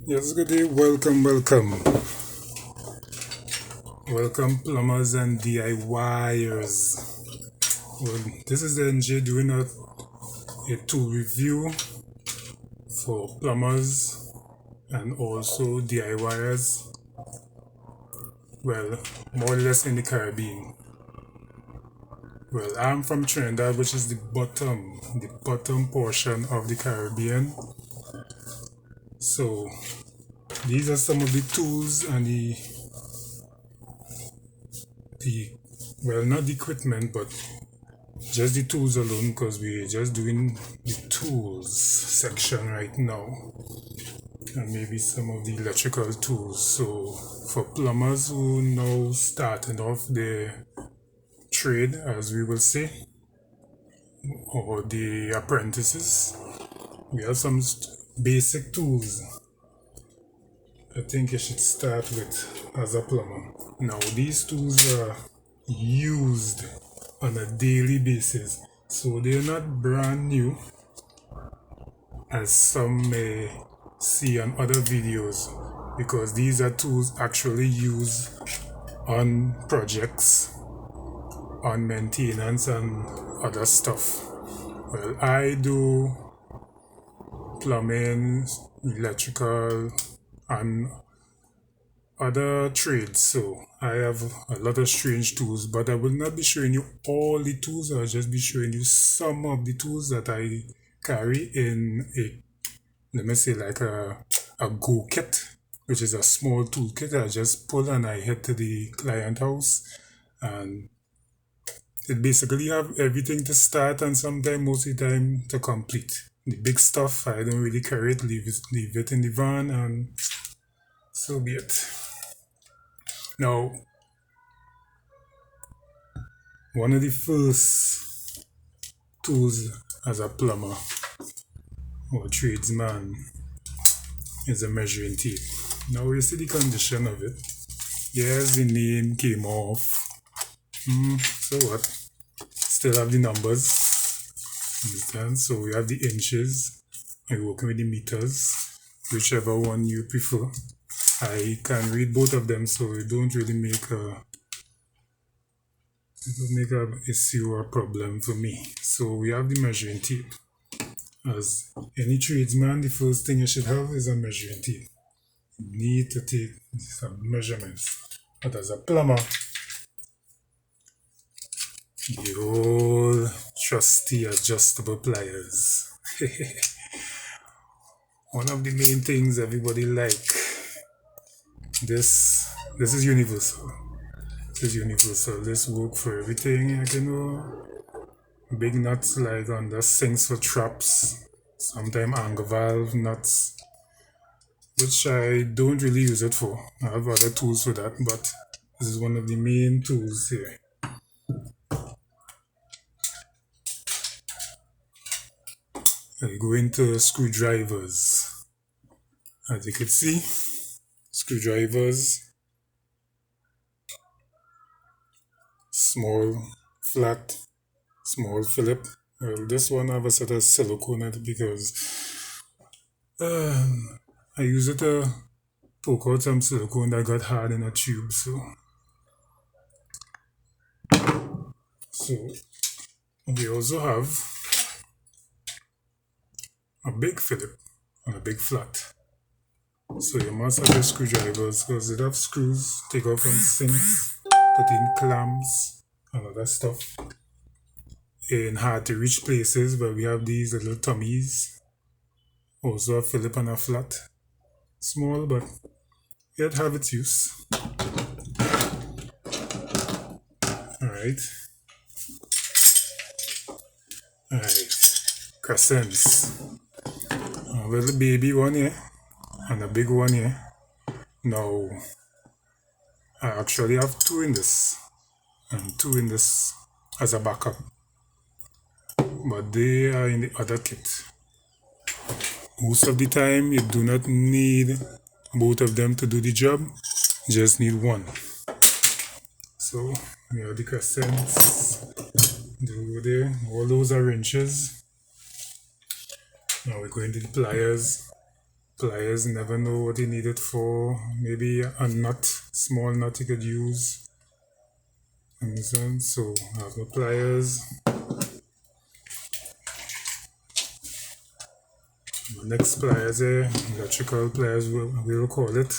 Yes, good day. Welcome, plumbers and DIYers. Well, this is the NJ doing a tool review for plumbers and also DIYers. Well, more or less in the Caribbean. Well, I'm from Trinidad, which is the bottom portion of the Caribbean. So, these are some of the tools and the well, not the equipment, but just the tools alone, because we're just doing the tools section right now, and maybe some of the electrical tools. So for plumbers who now starting off their trade, as we will say, or the apprentices, we have some basic tools I think you should start with as a plumber. Now these tools are used on a daily basis, so they're not brand new as some may see on other videos, because these are tools actually used on projects, on maintenance and other stuff. Well, I do plumbing, electrical and other trades, so I have a lot of strange tools, but I will not be showing you all the tools. I'll just be showing you some of the tools that I carry in a, let me say, like a go kit, which is a small toolkit I just pull and I head to the client house, and it basically have everything to start and sometimes most of the time to complete. The big stuff I don't really carry it, leave it in the van, and so be it. Now, one of the first tools as a plumber or tradesman is a measuring tape. Now you see the condition of it. Yes, the name came off. So what? Still have the numbers. Understand? So we have the inches. I'm working with the meters, whichever one you prefer. I can read both of them, so it don't really make a issue or problem for me. So we have the measuring tape. As any tradesman, the first thing you should have is a measuring tape. You need to take some measurements. But as a plumber, the old trusty adjustable pliers. One of the main things everybody like. This is universal. This works for everything, you know. Big nuts like on the sinks for traps, sometimes angle valve nuts, which I don't really use it for. I have other tools for that, but this is one of the main tools here. I go into screwdrivers. As you can see, screwdrivers, small, flat, small Philip. Well, this one I have a set of silicone in it because I use it to poke out some silicone that got hard in a tube. So we also have a big Philip and a big flat. So you must have the screwdrivers because it have screws, take off from sinks, put in clamps and other stuff. In hard to reach places where we have these little tummies, also a Philip and a flat. Small, but it have its use. Alright. Crescents. A little baby one here and a big one here. Now, I actually have two in this and two in this as a backup, but they are in the other kit. Most of the time, you do not need both of them to do the job, you just need one. So, we have the crescents, over there, all those are wrenches. Now we're going to the pliers. Pliers, never know what you need it for. Maybe a nut, small nut you could use. Understand? So I have my pliers. My next pliers here, electrical pliers we'll call it.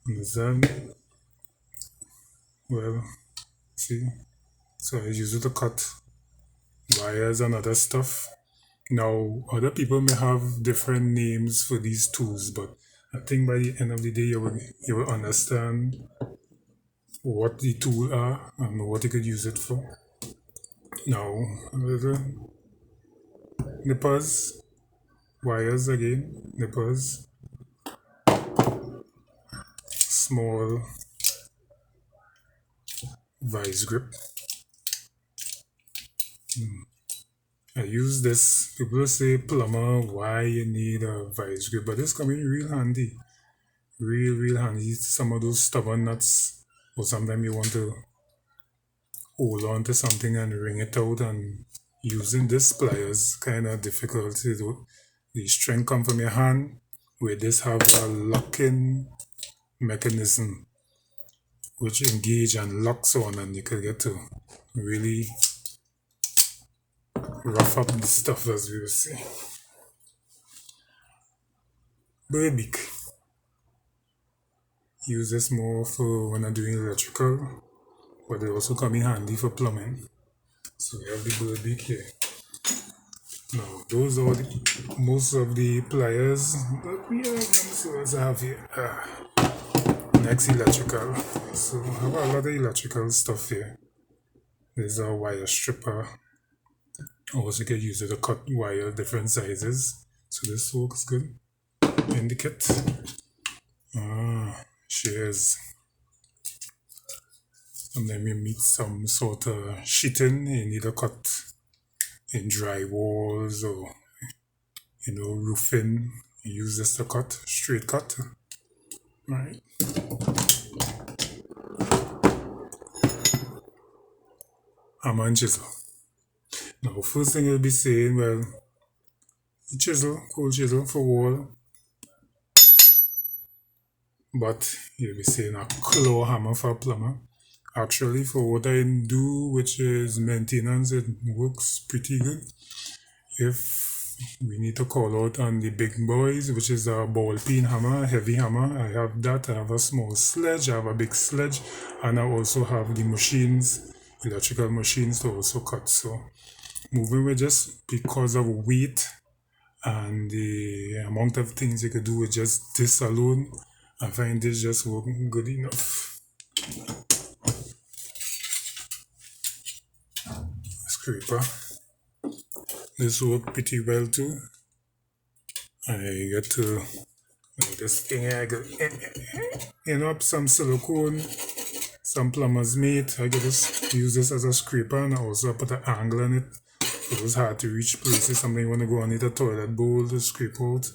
Understand? Well, see. So I use it to cut wires and other stuff. Now, other people may have different names for these tools, but I think by the end of the day, you will understand what the tool are and what you could use it for. Now, a little nippers, wires again, nippers, small vice grip. I use this. People say, plumber, why you need a vice grip? But it's coming real handy. Real handy. Some of those stubborn nuts, or sometimes you want to hold on to something and wring it out, and using this pliers kind of difficult to do. The strength come from your hand, where this have a locking mechanism which engage and locks on, and you can get to really rough up the stuff, as we will say. Bird beak. Use this more for when I'm doing electrical, but they also come in handy for plumbing. So we have the bird beak here. Now those are most of the pliers, but we have them. So I have here. Next, electrical. So I have a lot of electrical stuff here. There's a wire stripper. Also, you can use it to cut wire different sizes. So this works good in the kit. Shears. And then we meet some sort of sheeting. You need to cut in dry walls or roofing. You use this to cut, straight cut. Right. Hammer and chisel. Now, first thing you'll be saying, well, chisel, cold chisel for wall. But you'll be saying a claw hammer for a plumber. Actually, for what I do, which is maintenance, it works pretty good. If we need to call out on the big boys, which is a ball peen hammer, heavy hammer, I have that. I have a small sledge, I have a big sledge, and I also have the machines, electrical machines to also cut. So moving with just because of weight and the amount of things you could do with just this alone, I find this just working good enough. Scraper. This worked pretty well too. I get to this thing here, I get up some silicone, some plumber's mate. I get to use this as a scraper, and I also put an angle on it. It was hard to reach places. Something you want to go and need a toilet bowl to scrape out.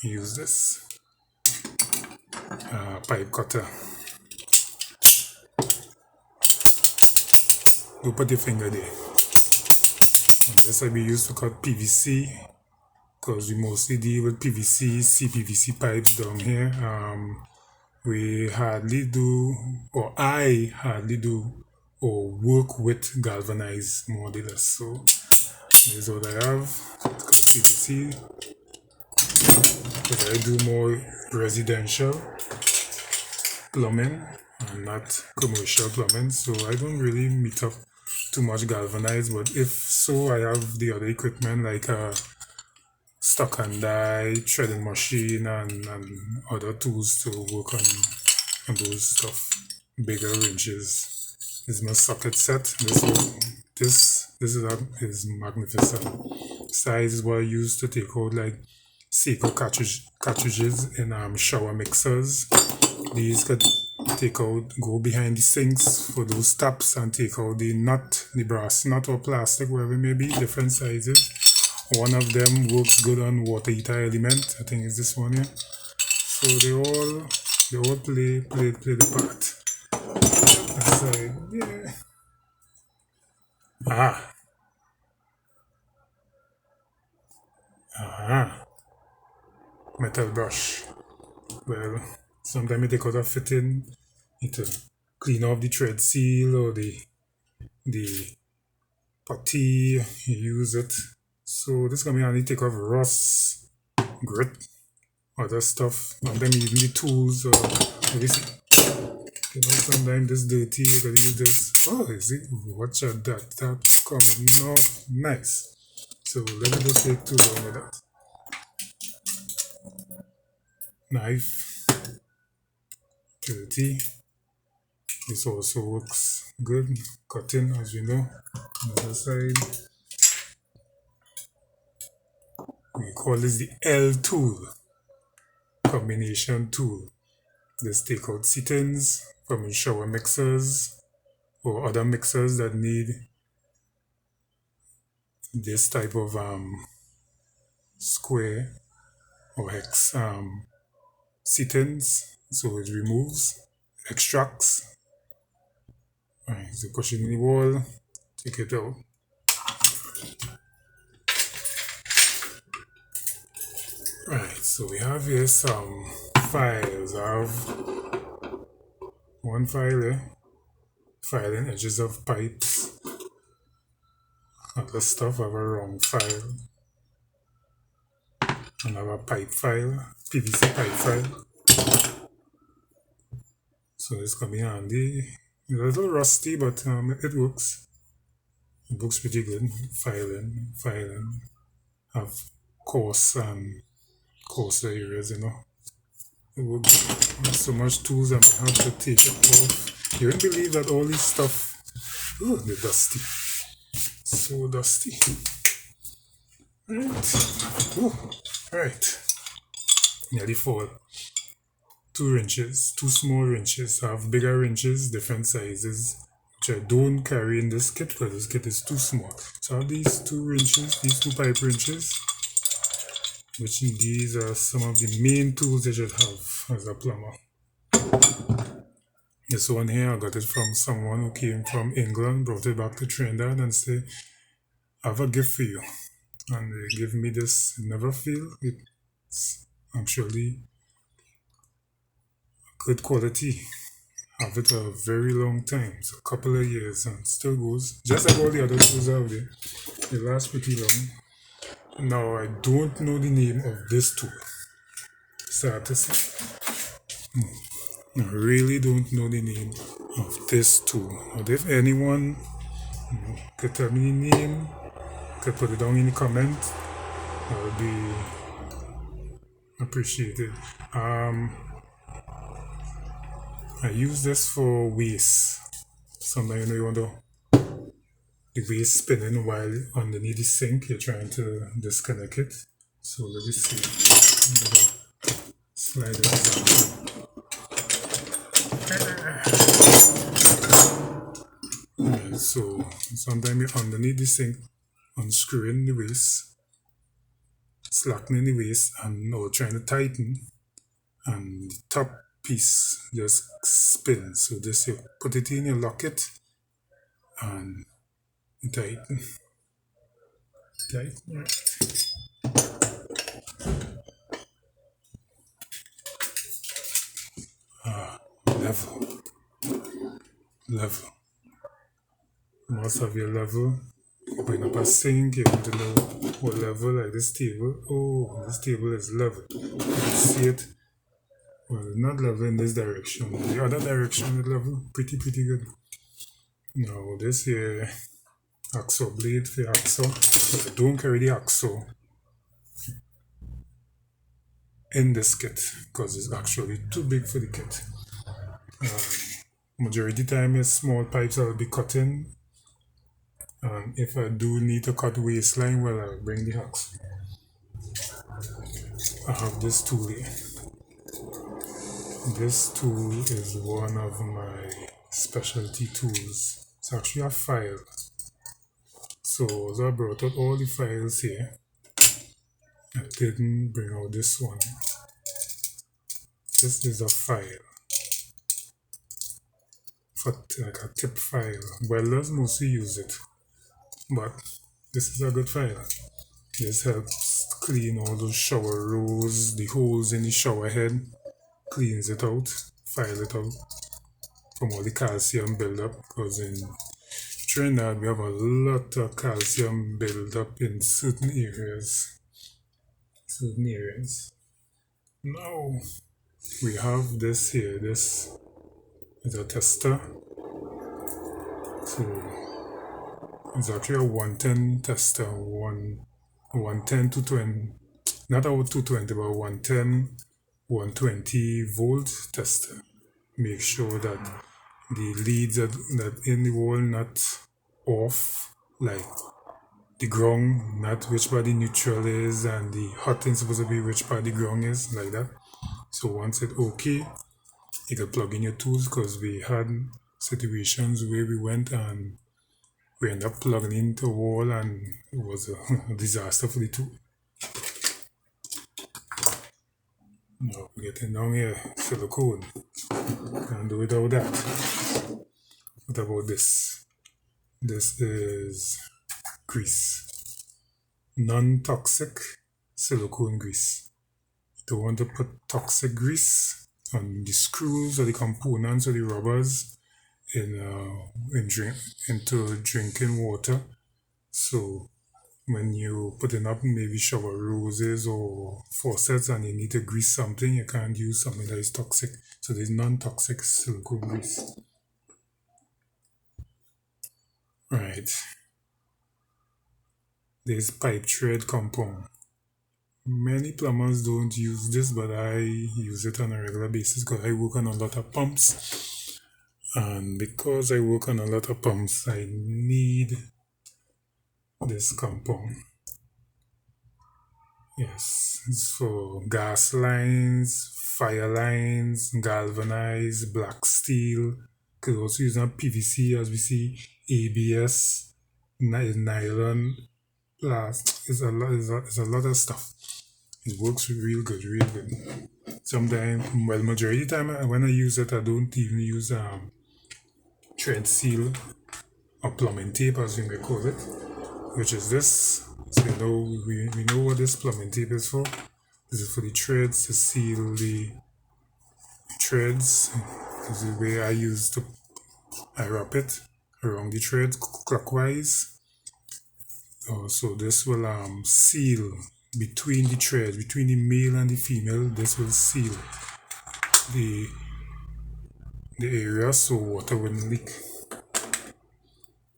Use this pipe cutter. Don't put your finger there. And this will be used to cut PVC, because we mostly deal with PVC, CPVC pipes down here. We hardly do, or I hardly do, or work with galvanized more or less. So this is what I have. It's called PVC. But I do more residential plumbing and not commercial plumbing, so I don't really meet up too much galvanized. But if so, I have the other equipment like a stock and die, threading machine, and other tools to work on those stuff. Bigger wrenches. This is my socket set. This is magnificent. Size is what I use to take out like Seiko cartridges in shower mixers. These could take out, go behind the sinks for those taps and take out the nut, the brass nut or plastic, wherever it may be, different sizes. One of them works good on water heater element. I think it's this one here. So they all play the part. Aside, yeah. metal brush. Well, sometimes you take out a fitting, to clean off the thread seal or the putty, you use it. So this can be handy, take off rust, grit, other stuff. Sometimes even the tools, everything. You know, sometimes this dirty, you gotta use this. Oh, is it? Watch out that's coming off nice. So let me just take too long with that. Knife, dirty. This also works good. Cutting, as we know. Other side. We call this the L tool, combination tool. This take out settings from shower mixers or other mixers that need this type of square or hex settings. So it removes, extracts. Right, so push it in the wall, take it out. Right, so we have here some files. I have one file here, filing edges of pipes. Other stuff, I have a wrong file. And I have a pipe file, PVC pipe file. So this can be handy. It's a little rusty, but it works. It works pretty good. Filing. Have coarse and coarser areas, you know. It works. Not so much tools I might have to take it off. You wouldn't believe that all this stuff, oh, they're dusty. So dusty. Right. Oh, right. Nearly fall. 2 wrenches, 2 small wrenches. I have bigger wrenches, different sizes, which I don't carry in this kit because this kit is too small. So I have these 2 wrenches, these 2 pipe wrenches, which these are some of the main tools you should have as a plumber. This one here, I got it from someone who came from England, brought it back to Trinidad and said, I have a gift for you. And they give me this, never fail. It's actually good quality. Have it a very long time. It's a couple of years and still goes. Just like all the other tools out there. They last pretty long. Now I don't know the name of this tool. Sad to say. I really don't know the name of this tool. But if anyone could tell me the name, could put it down in the comment, that would be appreciated. I use this for waste. Sometimes you want the waste spinning while underneath the sink, you're trying to disconnect it. So let me see. Slide it down. Right, so sometimes you're underneath the sink, unscrewing the waste, slackening the waste, and or trying to tighten, and the top piece just spins. So this, you put it in, you lock it, and tighten. Right. Level. You must have your level. Open up a sink, you want to know what level, like this table. Oh, this table is level. You can see it. Well, not level in this direction. The other direction is level. Pretty good. Now this here, hacksaw blade for hacksaw. But I don't carry the hacksaw in this kit because it's actually too big for the kit. Majority of the time, it's small pipes I'll be cutting. And if I do need to cut waistline, well, I'll bring the hacksaw. I have this tool here. This tool is one of my specialty tools. It's actually a file. So as I brought out all the files here, I didn't bring out this one. This is a file. For like a tip file. Welders mostly use it. But this is a good file. This helps clean all those shower rows, the holes in the shower head, cleans it out, file it out from all the calcium buildup, because in Trinidad we have a lot of calcium buildup in certain areas. Now we have this here. This is a tester. So it's actually a 110 tester, 110 to 20, not about 220, but 110, 120 volt tester. Make sure that the leads that in the wall not off, like the ground, not which part the neutral is, and the hot thing supposed to be which part the ground is, like that. So once it's okay, you can plug in your tools, because we had situations where we went and we end up plugging into a wall and it was a disaster for the tool. Now we're getting down here, silicone. Can't do without that. What about this? This is grease. Non-toxic silicone grease. You don't want to put toxic grease on the screws or the components or the rubbers into drinking water. So when you putting up maybe shower roses or faucets and you need to grease something, you can't use something that is toxic. So there's non-toxic silicone grease. Right. There's pipe thread compound. Many plumbers don't use this, but I use it on a regular basis because I work on a lot of pumps. And because I work on a lot of pumps, I need this compound. Yes, it's for gas lines, fire lines, galvanized, black steel. Could also use PVC, as we see, ABS, nylon, glass. It's a lot of stuff. It works real good. Sometimes, well, majority of the time when I use it, I don't even use thread seal or plumbing tape, as we may call it, which is this. So we know what this plumbing tape is for. This is for the threads, to seal the threads. This is the way I wrap it around the thread clockwise. So this will seal between the threads, between the male and the female. This will seal the area so water wouldn't leak.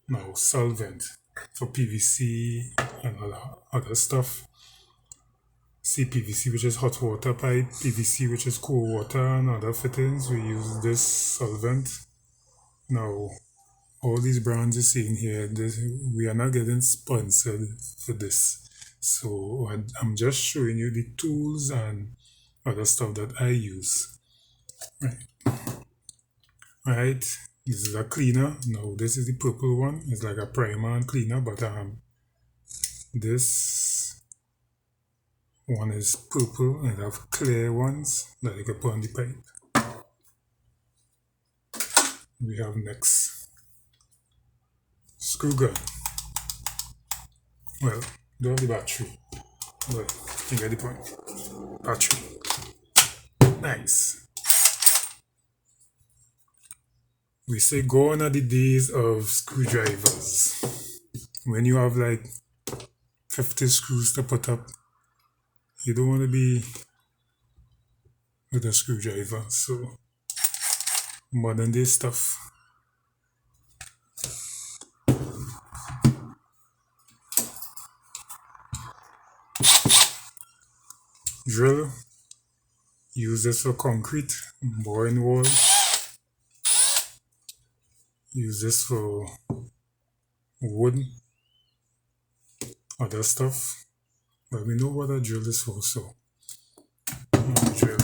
Now solvent for PVC and other stuff. CPVC, which is hot water pipe, PVC, which is cold water, and other fittings, we use this solvent. Now all these brands you see in here, we are not getting sponsored for this, so I'm just showing you the tools and other stuff that I use. Right, this is a cleaner. Now this is the purple one. It's like a primer and cleaner, but this one is purple and have clear ones that you can put on the pipe. We have next screw gun. Well, don't have the battery, but you get the point. Battery. Nice. We say gone are the days of screwdrivers. When you have like 50 screws to put up, you don't want to be with a screwdriver. So modern day stuff. Drill. Use this for concrete, boring wall. Use this for wood, other stuff. But we know what a drill is for, so drill.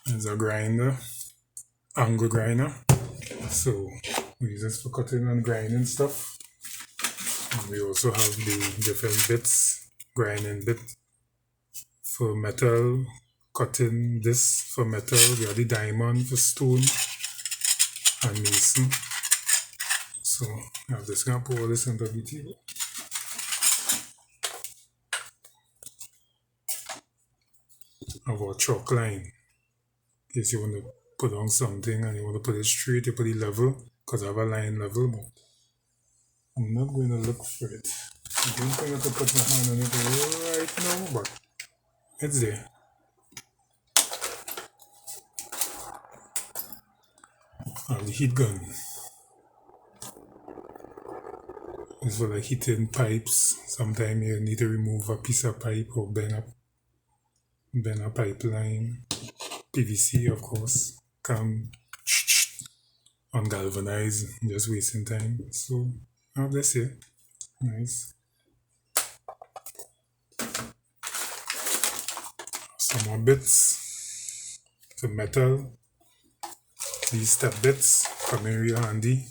There's a grinder, angle grinder. So we use this for cutting and grinding stuff. And we also have the different bits, grinding bit for metal, cutting this for metal. We have the diamond for stone and mason. So I'm just gonna pour this into the table. Of our chalk line. In case you want to put on something and you want to put it straight, you put it level, because I have a line level, but I'm not going to look for it. I don't think I can put my hand on it right now, but it's there. The heat gun is for like heating pipes. Sometimes you need to remove a piece of pipe or bend a pipeline. PVC, of course, come ungalvanized, just wasting time. So, oh, that's it. Nice. Some more bits. The metal. These step bits come in real handy.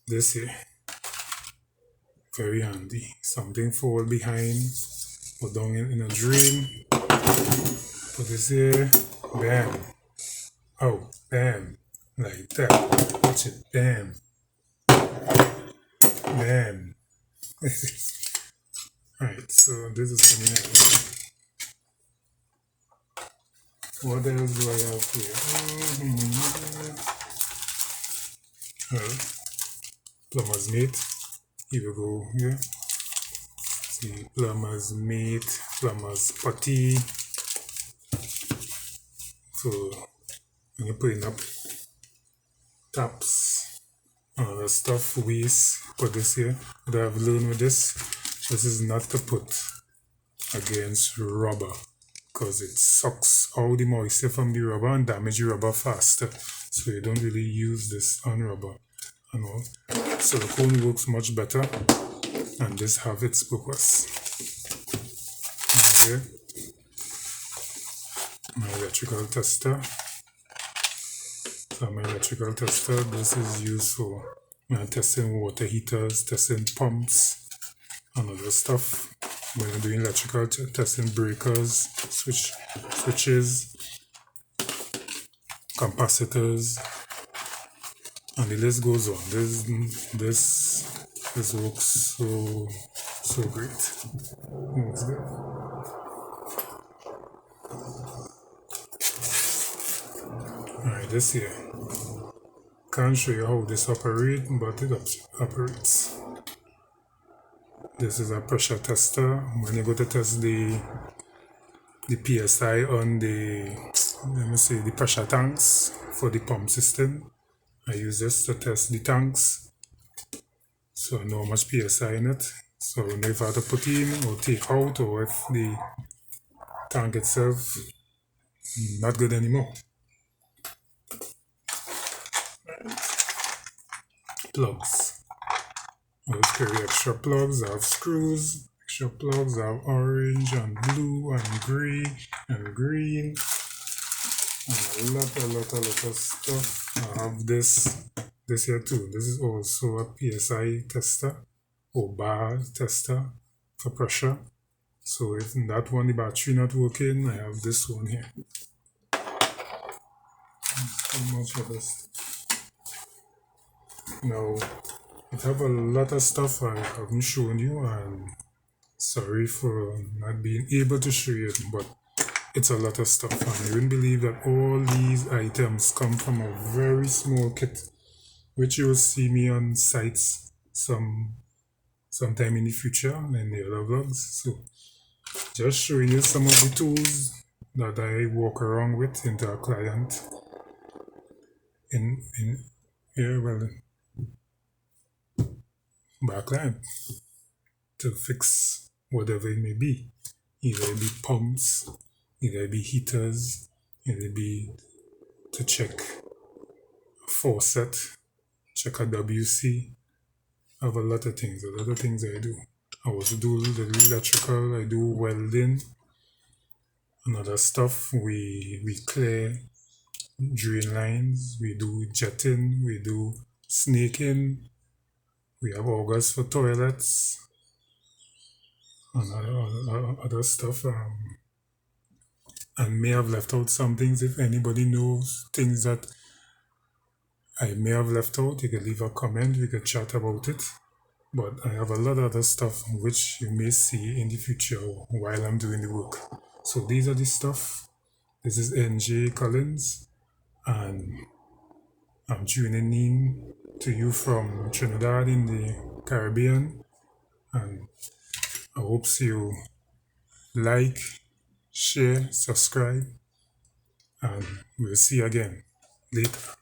This here. Very handy. Something fall behind. Put down in a drain. Put this here. Bam. Oh, bam. Like that. Watch it. Bam. Bam. Alright, so this is coming out. What else do I have here? Plumber's mate. Here we go here. See, plumber's mate, plumber's putty. So when you're putting up taps, all that stuff, waste, put this here. What I've learned with this is not to put against rubber, because it sucks all the moisture from the rubber and damage the rubber faster. So you don't really use this on rubber and all. Silicone works much better, and this have its purpose. Okay. My electrical tester. So my electrical tester, this is used for testing water heaters, testing pumps, and other stuff. When you're doing electrical testing, breakers, switches, capacitors, and the list goes on. This works so great. Looks good. Alright, this here. Can't show you how this operates, but it operates. This is a pressure tester. When you go to test the PSI on the pressure tanks for the pump system, I use this to test the tanks, so I know how much PSI in it. So if I have to put in or take out, or if the tank itself not good anymore. Plugs. I always carry extra plugs. I have screws, extra plugs. I have orange and blue and gray and green. And a lot of stuff. I have this here too. This is also a PSI tester or bar tester for pressure. So if that one, the battery not working, I have this one here. So much of this. Now, I have a lot of stuff I haven't shown you, and sorry for not being able to show you it, but it's a lot of stuff, and you wouldn't believe that all these items come from a very small kit, which you will see me on sites sometime in the future in the other vlogs. So just showing you some of the tools that I walk around with into a client by a client to fix whatever it may be. Either it be pumps, either it be heaters, either it be to check a faucet, check a WC. I have a lot of things I do. I also do the electrical, I do welding and other stuff. We clear drain lines, we do jetting, we do snaking, we have augers for toilets and other stuff. And may have left out some things. If anybody knows things that I may have left out. You can leave a comment, we can chat about it. But I have a lot of other stuff which you may see in the future while I'm doing the work. So these are the stuff. This is NJ Collins, and I'm tuning in to you from Trinidad in the Caribbean. And I hope you like, share, subscribe, and we'll see you again later.